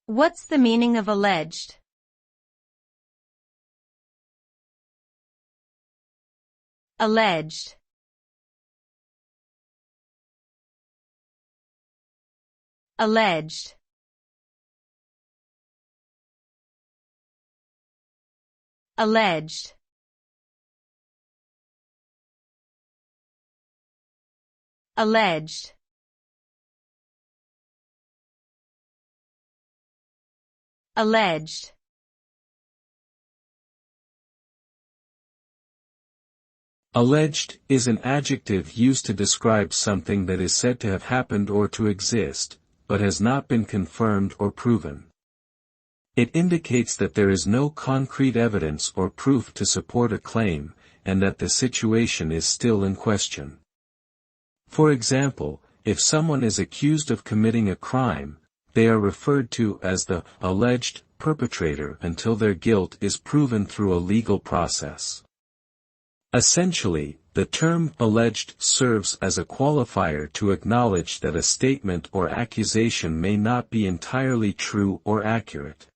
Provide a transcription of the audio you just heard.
What's the meaning of alleged? Alleged. Alleged. Alleged. Alleged. Alleged. Alleged is an adjective used to describe something that is said to have happened or to exist, but has not been confirmed or proven. It indicates that there is no concrete evidence or proof to support a claim, and that the situation is still in question. For example, if someone is accused of committing a crime, they are referred to as the alleged perpetrator until their guilt is proven through a legal process. Essentially, the term alleged serves as a qualifier to acknowledge that a statement or accusation may not be entirely true or accurate.